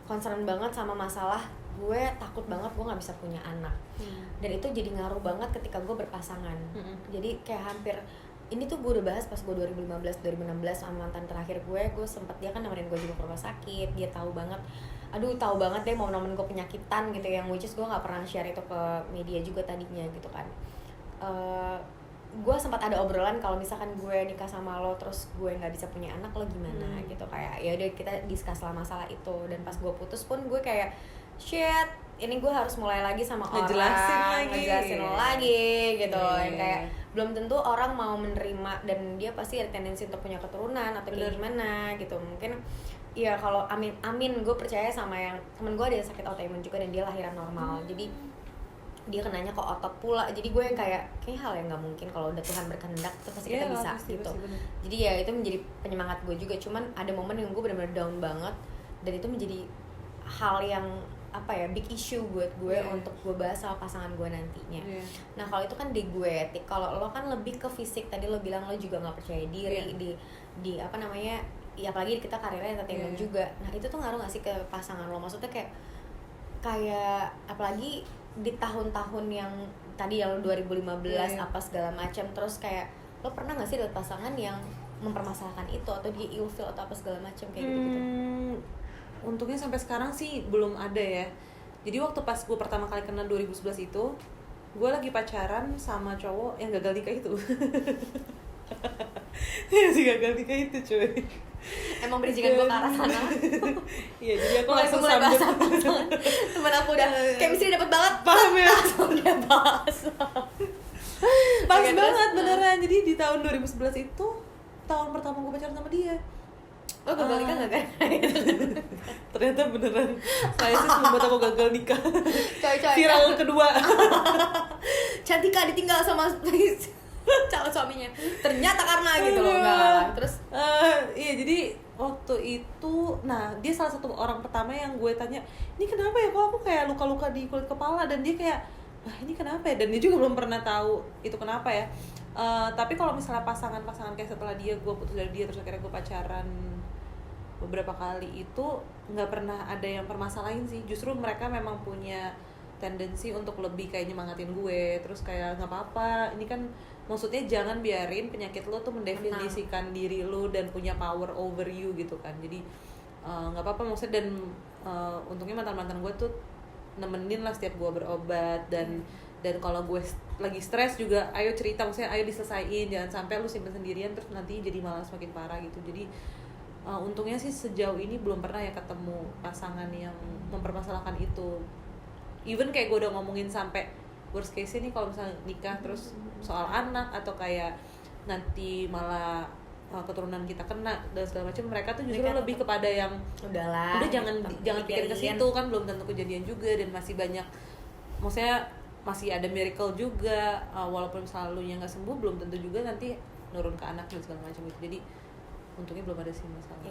concern banget sama masalah gue takut banget gue nggak bisa punya anak. Dan itu jadi ngaruh banget ketika gue berpasangan. Jadi kayak hampir ini tuh gue udah bahas pas gue 2015-2016 sama mantan terakhir gue sempet, dia kan nemenin gue juga ke rumah sakit, dia tahu banget deh momen-momen gue penyakitan gitu, yang which is gue nggak pernah share itu ke media juga tadinya gitu kan. Gue sempat ada obrolan kalau misalkan gue nikah sama lo terus gue nggak bisa punya anak, lo gimana gitu, kayak ya udah kita discuss lah masalah itu. Dan pas gue putus pun gue kayak shit, ini gue harus mulai lagi sama ngejelasin lagi gitu. Yang kayak belum tentu orang mau menerima dan dia pasti ada tendensi untuk punya keturunan atau kayak gimana gitu. Mungkin ya kalau amin gue percaya sama yang temen gue ada yang sakit autoimun juga dan dia lahiran normal. Jadi dia kenanya ke otot pula. Jadi gue yang kayak hal yang nggak mungkin, kalau udah Tuhan berkehendak itu pasti kita bisa gitu. Jadi ya itu menjadi penyemangat gue juga. Cuman ada momen yang gue benar-benar down banget dan itu menjadi hal yang big issue buat gue untuk gue bahas sama pasangan gue nantinya. Nah kalau itu kan di gue, kalau lo kan lebih ke fisik, tadi lo bilang lo juga nggak percaya diri di ya apalagi kita karirnya entertainment juga. Nah itu tuh ngaruh nggak sih ke pasangan lo? Maksudnya kayak apalagi di tahun-tahun yang tadi yang 2015 apa segala macam, terus kayak lo pernah nggak sih dapet pasangan yang mempermasalahkan itu atau dia ilfil atau apa segala macam kayak gitu? Untungnya sampai sekarang sih belum ada ya. Jadi waktu pas gue pertama kali kenal 2011 itu, gue lagi pacaran sama cowok yang gagal nikah itu. Si gagal nikah itu cuy. Emang berizingan gue ke arah sana. Iya, jadi aku langsung sambil temen aku udah chemistry dapet banget. Paham ya? Langsung dia bahas. Pas banget beneran. Jadi di tahun 2011 itu tahun pertama gue pacaran sama dia. Lo gagal nikah nggak kan? Ternyata beneran psoriasis membuat aku gagal nikah. Coy. Viral kedua. Cantika ditinggal sama calon suaminya. Ternyata karena gitu loh. Enggak. Terus iya, jadi waktu itu, nah dia salah satu orang pertama yang gue tanya, ini kenapa ya kok aku kayak luka-luka di kulit kepala, dan dia kayak, wah ini kenapa ya, dan dia juga belum pernah tahu itu kenapa ya. Tapi kalau misalnya pasangan-pasangan kayak setelah gue putus dari dia terus akhirnya gue pacaran beberapa kali itu nggak pernah ada yang permasalahin sih. Justru mereka memang punya tendensi untuk lebih kayak nyemangatin gue, terus kayak nggak apa-apa, ini kan maksudnya jangan biarin penyakit lo tuh mendefinisikan diri lo dan punya power over you gitu kan. Jadi nggak apa-apa maksudnya, dan untungnya mantan gue tuh nemenin lah setiap gue berobat, dan kalau gue lagi stres juga ayo cerita, maksudnya ayo diselesain, jangan sampai lu simpen sendirian terus nanti jadi malah semakin parah gitu. Jadi untungnya sih sejauh ini belum pernah ya ketemu pasangan yang mempermasalahkan itu. Even kayak gue udah ngomongin sampai worst case ini kalau misalnya nikah terus soal anak atau kayak nanti malah keturunan kita kena dan segala macam, mereka tuh justru lebih kepada yang udah jangan pikirin ke situ kan, belum tentu kejadian juga, dan masih banyak, maksudnya masih ada miracle juga, walaupun misalnya lu yang nggak sembuh belum tentu juga nanti nurun ke anak dan segala macam gitu. Jadi untungnya belum ada sih masalah.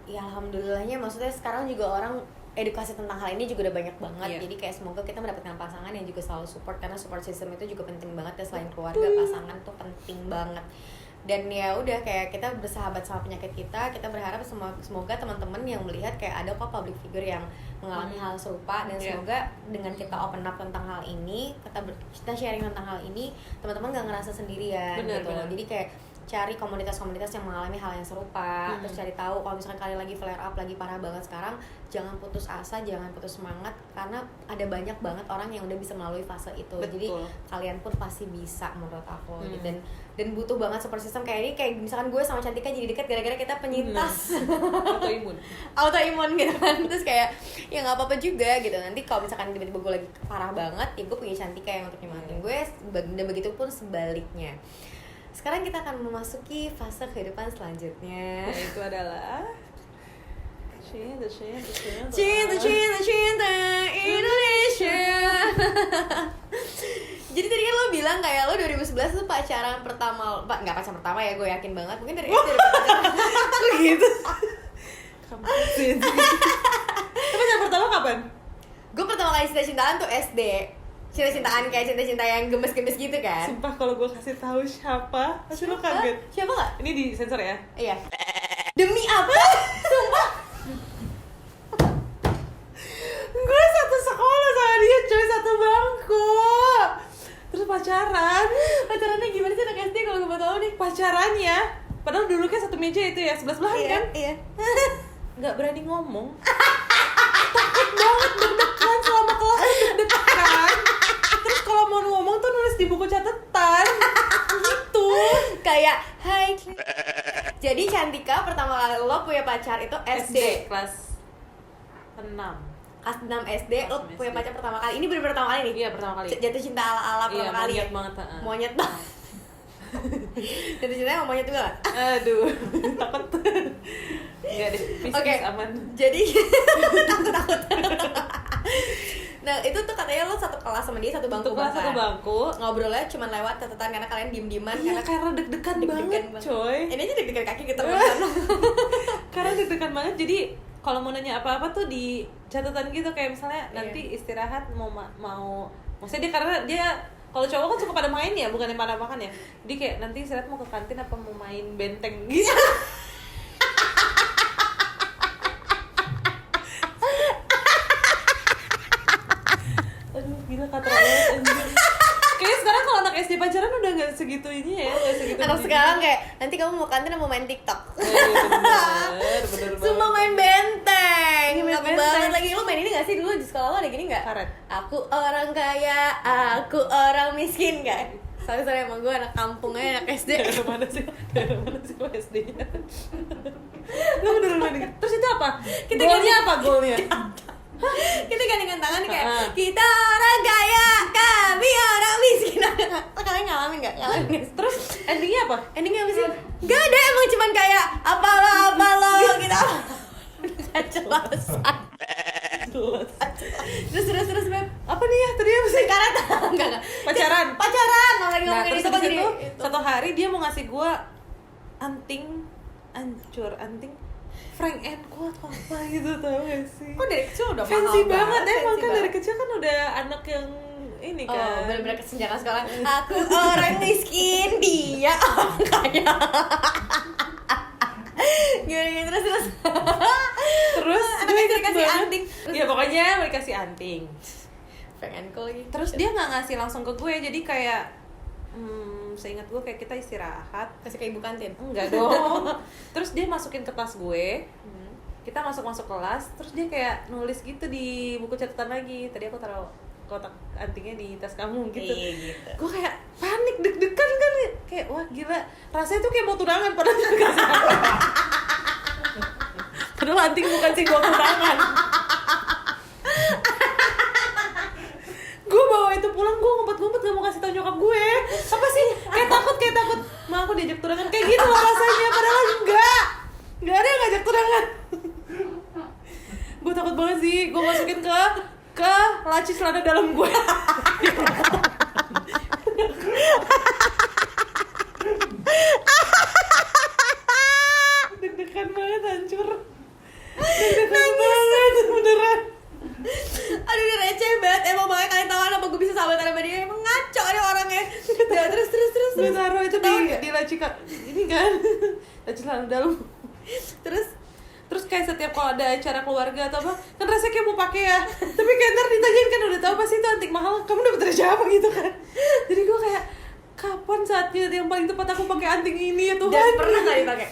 Iya, alhamdulillahnya, maksudnya sekarang juga orang edukasi tentang hal ini juga udah banyak banget. Jadi kayak semoga kita mendapatkan pasangan yang juga selalu support, karena support system itu juga penting banget ya, selain keluarga, pasangan tuh penting banget. Dan ya udah, kayak kita bersahabat sama penyakit kita berharap semoga teman-teman yang melihat kayak ada kok public figure yang mengalami hal serupa, dan semoga dengan kita open up tentang hal ini, kita sharing tentang hal ini, teman-teman gak ngerasa sendirian gitu. Jadi kayak cari komunitas-komunitas yang mengalami hal yang serupa, terus cari tahu kalau misalkan kalian lagi flare up, lagi parah banget sekarang, jangan putus asa, jangan putus semangat, karena ada banyak banget orang yang udah bisa melalui fase itu. Jadi kalian pun pasti bisa menurut aku. Dan butuh banget support system kayak ini, kayak misalkan gue sama Cantika jadi dekat gara-gara kita penyintas autoimun gitu kan. Terus kayak ya nggak apa-apa juga gitu, nanti kalau misalkan tiba-tiba gue lagi parah banget ya gue punya Cantika yang untuk nyemangatin gue, dan begitu pun sebaliknya. Sekarang kita akan memasuki fase kehidupan selanjutnya, yaitu adalah cinta Indonesia. Jadi tadi kan lo bilang kayak lo 2011 tuh pacaran pertama, nggak pacaran pertama ya, gue yakin banget, mungkin dari SD pacaran gitu. Kampus. Pacaran pertama kapan? Gue pertama kali cinta-cintaan tuh SD. Cinta-cintaan kayak cinta-cinta yang gemes-gemes gitu kan. Sumpah kalau gue kasih tahu siapa, pasti lo kaget. Siapa nggak? Ini di sensor ya? Iya. Demi apa? Sumpah. Gue satu sekolah sama dia, coy, satu bangku. Terus pacarannya gimana sih anak SD kalau gue mau tahu nih? Pacarannya, padahal duduknya satu meja itu ya, sebelah-sebelahan kan? Iya. Nggak berani ngomong. Takut banget, deg-degan selama kelas, deg-degan. Terus kalau mau ngomong tuh nulis di buku catatan gitu. Kayak hai. Jadi Cantika pertama kali lo punya pacar itu SD kelas 6. Kelas 6 SD lo punya pacar pertama kali. Ini bener-bener pertama kali nih? Iya, pertama kali. Jatuh cinta ala-ala pertama kali. Iya, monyet banget. Monyet banget. Jatuh cintanya sama monyet juga gak? Aduh, takut. Enggak deh, Oke, aman. Jadi takut. Nah itu tuh katanya lo satu kelas sama dia, satu bangku kelas, satu bangku. Ngobrolnya cuma lewat catatan karena kalian diem-dieman. Iya, karena deg-degan banget, coy. Ini aja deg-degan kaki gitu. Karena deg-degan banget, jadi kalau mau nanya apa-apa tuh di catatan gitu, kayak misalnya nanti istirahat mau maksudnya dia, karena dia kalau cowok kan suka pada main ya, bukan yang pada makan ya. Dia kayak nanti istirahat mau ke kantin apa mau main benteng gitu. Aduh, gila katerolnya anjir. Kayaknya sekarang kalau anak SD pacaran udah gak segitu ini ya, gak segitu. Anak sekarang kayak nanti kamu mau kantin mau main TikTok. Bener Cuma main benteng. Main Aku banget lagi. Lo main ini gak sih dulu di sekolah lo ada gini gak? Karet. Aku orang kaya, aku orang miskin gak? Soalnya emang gue anak kampung aja, anak SD. Daerah mana sih lo SD-nya? Lo beneran main. Terus itu apa? Golnya? Kita gandengan tangan kayak kita orang kaya, kami orang miskin. Kalian ngalamin nggak? Terus endingnya apa? Endingnya apa sih? Gak ada, emang cuman kayak apa lo gitu. Gak jelas. Terus Beb. Apa nih ya tadi apa sih? Karet. Enggak. Pacaran. Lagi ngomongin terus itu itu satu hari dia mau ngasih gua anting Frank & Co atau apa gitu, tau gak sih? Kok dari kecil udah fancy banget emang kan, dari kecil kan udah anak yang ini kan. Oh, bener-bener kesenjangan sekolah. Aku orang miskin, dia orang kaya. Gimana terus Terus anak kecil dikasih anting. Ya pokoknya mau dikasih anting. prank and call lagi. Terus dia nggak ngasih langsung ke gue, jadi kayak seingat gue kayak kita istirahat. Kasih ke ibu kantin? Enggak dong. Terus dia masukin ke tas gue, kita masuk kelas, terus dia kayak nulis gitu di buku catatan lagi. Tadi aku taruh kotak antingnya di tas kamu gitu. Iya gitu. Gue kayak panik, deg-degan kan, kayak wah gila, rasanya tuh kayak mau tunangan padahal enggak. Padahal anting bukan simbol tunangan. Gue bawa itu pulang, gue ngumpet-ngumpet gak mau kasih tau nyokap gue. Apa sih? Kayak takut ma aku diajak tunangan, kayak gitu loh rasanya. Padahal enggak ada yang ngajak tunangan. Gue takut banget sih, gue masukin ke laci celana dalam gue. Deg-degan banget, hancur. Deg-degan banget, beneran. Aduh ini receh banget, emang makanya kalian tahu kenapa gue bisa sahabatan sama dia, emang ngaco ada orangnya. Ya terus Gue taruh itu di laci ini kan, laci celana dalam. Terus kayak setiap kalau ada acara keluarga atau apa, kan rasanya kayak mau pakai ya, tapi kayak ntar ditanyain kan udah tahu pasti itu antik mahal, kamu dapet dari siapa gitu kan. Jadi gue kayak kapan saatnya yang paling tepat aku pakai anting ini ya Tuhan. Dan pernah nggak dipakai?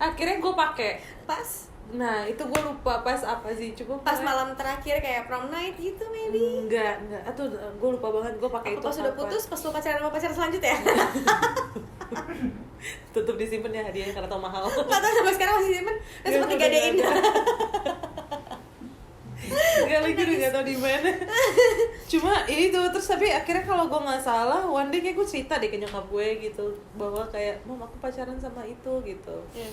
Akhirnya gue pakai. Pas. Nah itu gue lupa pas apa sih, coba Pas malam terakhir kayak prom night gitu maybe. enggak atau gue lupa banget gue pakai itu Pas udah putus, pas lu pacaran sama pacar selanjutnya. tetep disimpan ya hadiahnya karena tau mahal. Nggak tahu sampai sekarang masih simpen. Dan sempat digadein. Enggak lagi udah nggak tau di mana. Cuma itu terus tapi akhirnya kalau gue nggak salah one day kayak gue cerita deh ke nyokap gue gitu bahwa kayak mom aku pacaran sama itu gitu. Ya,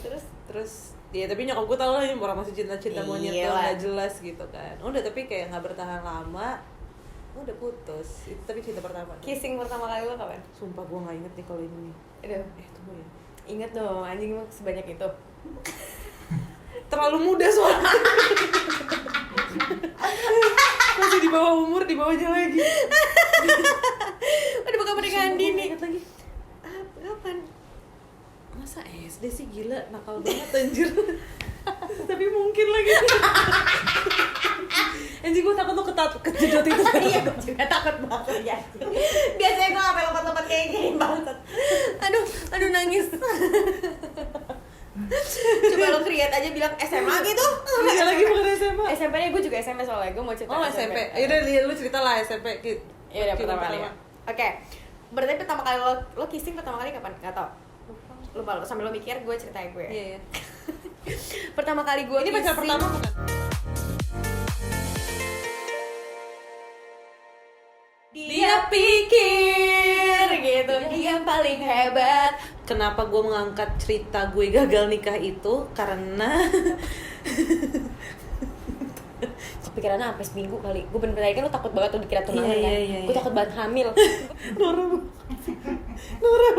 Terus ya tapi nyokap gue tau lah orang masih cinta monyet tuh Iyalah. nggak jelas gitu kan. Udah tapi kayak nggak bertahan lama, udah putus. Itu tapi cinta pertama. kissing pertama kali lo kapan? Sumpah gue nggak inget nih kalau ini. Aduh, Tunggu ya. inget dong anjing emang sebanyak itu. Terlalu muda soalnya. Masih di bawah umur, di bawahnya lagi. Udah bukan pernikahan dini. Ingat lagi. Kapan? Masa SD sih, gila, nakal banget anjir. Tapi mungkin lagi. Anjir gue takut lo kejedot itu. Iya, gue juga takut banget ya. Biasanya gue sampai lompat-lompat kayak gini banget. Aduh nangis. Coba lo create aja bilang SMA gitu. Iya lagi bukan SMA. SMP-nya gue juga SMP soalnya, gue mau cerita. Oh SMP. Yaudah lu cerita lah SMP. Iya udah pertama kali. Oke. Berarti pertama kali lo kissing pertama kali kapan? Gak tau. Lupa lo, sambil lo mikir gue ceritain gue. Iya. Pertama kali gue Ini pacar pertama bukan? Dia pikir gitu, dia paling hebat. Kenapa gue mengangkat cerita gue gagal nikah itu? Karena Kepikirannya sampai seminggu kali. Gue bener-bener kan lo takut banget tuh dikira tunangan kan. Iya. Gue takut banget hamil. Nora